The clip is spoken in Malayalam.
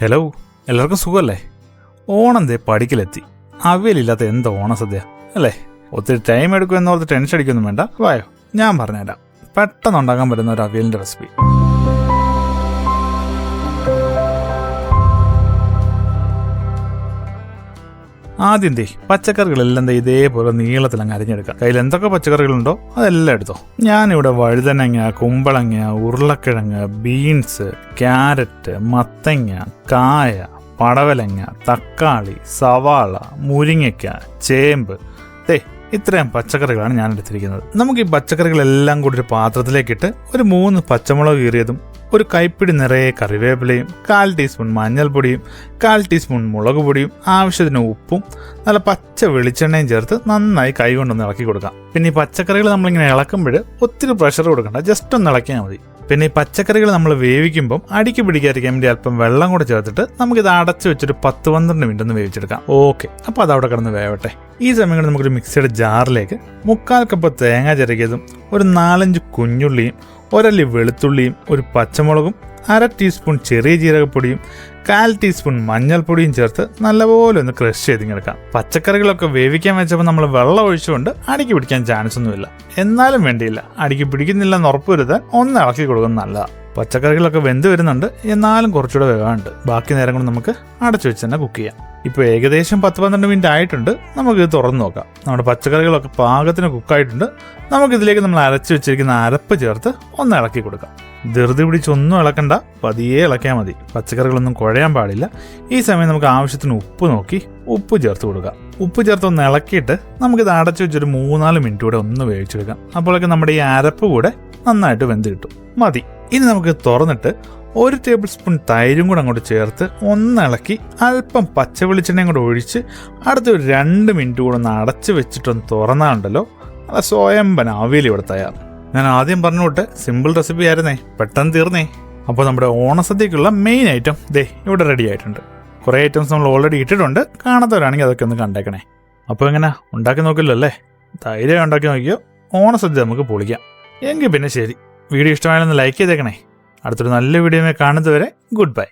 ഹലോ, എല്ലാവർക്കും സുഖമല്ലേ? ഓണം ദേ പടിക്കലെത്തി. അവിയലില്ലാത്ത എന്താ ഓണസദ്യ അല്ലേ? ഒത്തിരി ടൈം എടുക്കുമെന്നോർത്ത് ടെൻഷൻ അടിക്കൊന്നും വേണ്ട. വായോ, ഞാൻ പറഞ്ഞുതരാം. പെട്ടെന്ന് ഉണ്ടാക്കാൻ പറ്റുന്ന ഒരു അവിയലിൻ്റെ റെസിപ്പി. ആദ്യം പച്ചക്കറികളെല്ലാം ഇതേപോലെ നീളത്തിൽ അങ്ങ് അരിഞ്ഞെടുക്കാം. കയ്യിൽ എന്തൊക്കെ പച്ചക്കറികളുണ്ടോ അതെല്ലാം എടുത്തോ. ഞാനിവിടെ വഴുതനങ്ങ, കുമ്പളങ്ങ, ഉരുളക്കിഴങ്ങ്, ബീൻസ്, ക്യാരറ്റ്, മത്തങ്ങ, കായ, പടവലങ്ങ, തക്കാളി, സവാള, മുരിങ്ങയ്ക്ക, ചേമ്പ്, ഇത്രയും പച്ചക്കറികളാണ് ഞാൻ എടുത്തിരിക്കുന്നത്. നമുക്ക് ഈ പച്ചക്കറികളെല്ലാം കൂടി ഒരു പാത്രത്തിലേക്കിട്ട് ഒരു 3 പച്ചമുളക് കീറിയതും, ഒരു കൈപ്പിടി നിറയെ കറിവേപ്പിലയും, 1/4 ടീസ്പൂൺ മഞ്ഞൾപ്പൊടിയും, 1/4 ടീസ്പൂൺ മുളക് പൊടിയും, ആവശ്യത്തിന് ഉപ്പും, നല്ല പച്ച വെളിച്ചെണ്ണയും ചേർത്ത് നന്നായി കൈകൊണ്ടൊന്ന് ഇളക്കി കൊടുക്കാം. പിന്നെ ഈ പച്ചക്കറികൾ നമ്മളിങ്ങനെ ഇളക്കുമ്പോൾ ഒത്തിരി പ്രഷർ കൊടുക്കണ്ട, ജസ്റ്റ് ഒന്ന് ഇളക്കിയാൽ മതി. പിന്നെ ഈ പച്ചക്കറികൾ നമ്മൾ വേവിക്കുമ്പം അടിക്ക് പിടിക്കാതിരിക്കാൻ വേണ്ടി അല്പം വെള്ളം കൂടെ ചേർത്തിട്ട് നമുക്കിത് അടച്ചു വെച്ചൊരു 10-12 മിനിറ്റ് ഒന്ന് വേവിച്ചെടുക്കാം. ഓക്കെ, അപ്പോൾ അതവിടെ കിടന്ന് വേവട്ടെ. ഈ സമയം കൊണ്ട് നമുക്കൊരു മിക്സിയുടെ ജാറിലേക്ക് 1/4 കപ്പ് തേങ്ങ ചിരകിയതും, ഒരു 4-5 കുഞ്ഞുള്ളിയും, 1 അല്ലി വെളുത്തുള്ളിയും, ഒരു പച്ചമുളകും, 1/2 ടീസ്പൂൺ ചെറിയ ജീരകപ്പൊടിയും, 1/4 ടീസ്പൂൺ മഞ്ഞൾപ്പൊടിയും ചേർത്ത് നല്ലപോലെ ഒന്ന് ക്രഷ് ചെയ്തിങ്ങെടുക്കാം. പച്ചക്കറികളൊക്കെ വേവിക്കാൻ വെച്ചപ്പോൾ നമ്മൾ വെള്ളം ഒഴിച്ചുകൊണ്ട് അടിക്ക് പിടിക്കാൻ ചാൻസ് ഒന്നുമില്ല. എന്നാലും വേണ്ടിയില്ല, അടിക്ക് പിടിക്കുന്നില്ലെന്ന് ഉറപ്പ് വരുത്താൻ ഒന്ന് ഇളക്കി കൊടുക്കുന്നത് നല്ലതാണ്. പച്ചക്കറികളൊക്കെ വെന്ത് വരുന്നുണ്ട്, എന്നാലും കുറച്ചുകൂടെ വേവാനുണ്ട്. ബാക്കി നേരം കൊണ്ട് നമുക്ക് അടച്ചു വെച്ച് തന്നെ കുക്ക് ചെയ്യാം. ഇപ്പോൾ ഏകദേശം 10-12 മിനിറ്റ് ആയിട്ടുണ്ട്. നമുക്കിത് തുറന്നു നോക്കാം. നമ്മുടെ പച്ചക്കറികളൊക്കെ പാകത്തിന് കുക്കായിട്ടുണ്ട്. നമുക്കിതിലേക്ക് നമ്മൾ അരച്ചു വെച്ചിരിക്കുന്ന അരപ്പ് ചേർത്ത് ഒന്ന് ഇളക്കി കൊടുക്കാം. ധൃതി പിടിച്ചൊന്നും ഇളക്കണ്ട, പതിയെ ഇളക്കിയാൽ മതി. പച്ചക്കറികളൊന്നും കുഴയാൻ പാടില്ല. ഈ സമയം നമുക്ക് ആവശ്യത്തിന് ഉപ്പ് നോക്കി ഉപ്പ് ചേർത്ത് കൊടുക്കാം. ഉപ്പ് ചേർത്ത് ഒന്ന് ഇളക്കിയിട്ട് നമുക്കിത് അടച്ചു വെച്ചൊരു 3-4 മിനിറ്റ് കൂടെ ഒന്ന് വേവിച്ചെടുക്കാം. അപ്പോഴൊക്കെ നമ്മുടെ ഈ അരപ്പ് കൂടെ നന്നായിട്ട് വെന്ത് കിട്ടും. മതി. ഇനി നമുക്ക് തുറന്നിട്ട് 1 ടേബിൾ സ്പൂൺ തൈരും കൂടെ അങ്ങോട്ട് ചേർത്ത് ഒന്ന് ഇളക്കി അല്പം പച്ച വെളിച്ചെണ്ണയും കൂടെ ഒഴിച്ച് അടുത്തൊരു 2 മിനിറ്റ് കൂടെ ഒന്ന് അടച്ചു വെച്ചിട്ടൊന്ന് തുറന്നാണ്ടല്ലോ, അത് സ്വയംഭൻ അവിയൽ ഇവിടെ തയ്യാർ. ഞാൻ ആദ്യം പറഞ്ഞുകൊട്ടെ, സിമ്പിൾ റെസിപ്പി ആയിരുന്നേ, പെട്ടെന്ന് തീർന്നേ. അപ്പോൾ നമ്മുടെ ഓണസദ്യക്കുള്ള മെയിൻ ഐറ്റം ഇവിടെ റെഡി ആയിട്ടുണ്ട്. കുറേ ഐറ്റംസ് നമ്മൾ ഓൾറെഡി ഇട്ടിട്ടുണ്ട്. കാണാത്തവരാണെങ്കിൽ അതൊക്കെ ഒന്ന് കണ്ടേക്കണേ. അപ്പോൾ എങ്ങനെ ഉണ്ടാക്കി നോക്കില്ലോ അല്ലേ? ധൈര്യം ഉണ്ടാക്കി നോക്കിയോ, ഓണസദ്യ നമുക്ക് പൊളിക്കാം. എങ്കിൽ പിന്നെ ശരി, വീഡിയോ ഇഷ്ടമായാലൊന്ന് ലൈക്ക് ചെയ്തേക്കണേ. അടുത്തൊരു നല്ല വീഡിയോ കാണുന്നതുവരെ ഗുഡ് ബൈ.